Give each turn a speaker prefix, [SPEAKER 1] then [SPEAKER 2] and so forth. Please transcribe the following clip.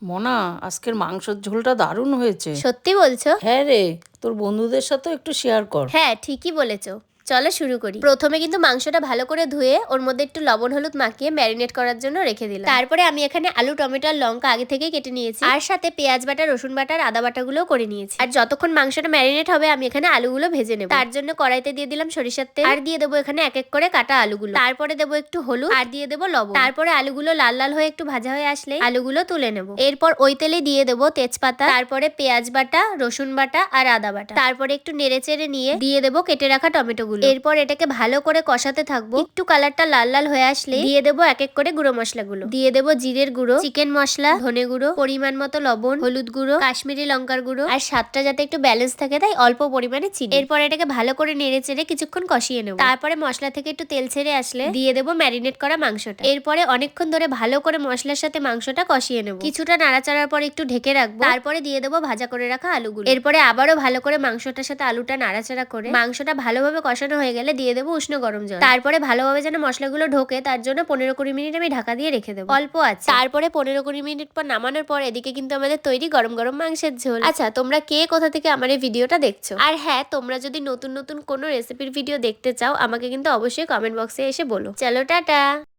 [SPEAKER 1] মোনা, আজকের মাংসের ঝোলটা দারুণ হয়েছে।
[SPEAKER 2] সত্যি বলছো?
[SPEAKER 1] হ্যাঁ রে, তোর বন্ধুদের সাথে একটু শেয়ার কর।
[SPEAKER 2] হ্যাঁ, ঠিকই বলেছো। চলো শুরু করি। প্রথমে কিন্তু মাংসটা ভালো করে ধুয়ে ওর মধ্যে একটু লবণ হলুদ মাখিয়ে ম্যারিনেট করার জন্য রেখে দিলাম। তারপরে আমি এখানে আলু টমেটো আর লঙ্কা আগে থেকে কেটে নিয়েছি, আর সাথে পেঁয়াজ বাটা রসুন বাটা আর আদা বাটাগুলো করে নিয়েছি। আর যতক্ষণ মাংসটা ম্যারিনেট হবে আমি এখানে আলুগুলো ভেজে নেব। তার জন্য কড়াইতে দিয়ে দিলাম সরিষার তেল, আর দিয়ে দেবো এখানে এক এক করে কাটা আলুগুলো। তারপরে দেবো একটু হলুদ আর দিয়ে দেবো লবণ। তারপরে আলুগুলো লাল লাল হয়ে একটু ভাজা হয়ে আসলে আলুগুলো তুলে নেব। এরপর ওই তেলে দিয়ে দেবো তেজপাতা, তারপরে পেঁয়াজ বাটা রসুন বাটা আর আদা বাটা। তারপরে একটু নেড়ে চেড়ে নিয়ে দিয়ে দেবো কেটে রাখা টমেটো গুলো। এরপর এটাকে ভালো করে কষাতে থাকবো। একটু কালারটা লাল লাল হয়ে আসলে দিয়ে দেবো এক এক করে গুঁড়ো মশলাগুলো। দিয়ে দেবো জিরের গুঁড়ো, চিকেন মশলা, ধনে গুঁড়ো, পরিমাণ মতো লবণ, হলুদ গুঁড়ো, কাশ্মীরি লঙ্কার গুঁড়ো, আর স্বাদটা যাতে একটু ব্যালেন্স থাকে তাই অল্প পরিমাণে চিনি। এরপর এটাকে ভালো করে নেড়ে চেড়ে কিছুক্ষণ কষিয়ে নেবো। তারপরে মশলা থেকে একটু তেল ছেড়ে আসলে দিয়ে দেবো ম্যারিনেট করা মাংসটা। এরপরে অনেকক্ষণ ধরে ভালো করে মশলার সাথে মাংসটা কষিয়ে নেবো। কিছুটা নাড়াচাড়ার পর একটু ঢেকে রাখবো। তারপরে দিয়ে দেবো ভাজা করে রাখা আলুগুলো। এরপরে আবারও ভালো করে মাংসটার সাথে আলুটা নাড়াচাড়া করে মাংসটা ভালোভাবে কষানো হয়ে গেলে দিয়ে দেবো উষ্ণ গরম জল। তারপরে ভালোভাবে যেন মশলাগুলো ঢোকে তার জন্য 15-20 মিনিট আমি ঢাকা দিয়ে রেখে দেবো। অল্প আছে। তারপরে 15-20 মিনিট পর নামানোর পর এদিকে কিন্তু আমাদের তৈরি গরম গরম মাংসের ঝোল। আচ্ছা, তোমরা কে কোথা থেকে আমার এই ভিডিওটা দেখছো? আর হ্যাঁ, তোমরা যদি নতুন নতুন কোনো রেসিপির ভিডিও দেখতে চাও আমাকে কিন্তু অবশ্যই কমেন্ট বক্সে এসে বলো। চলো টাটা।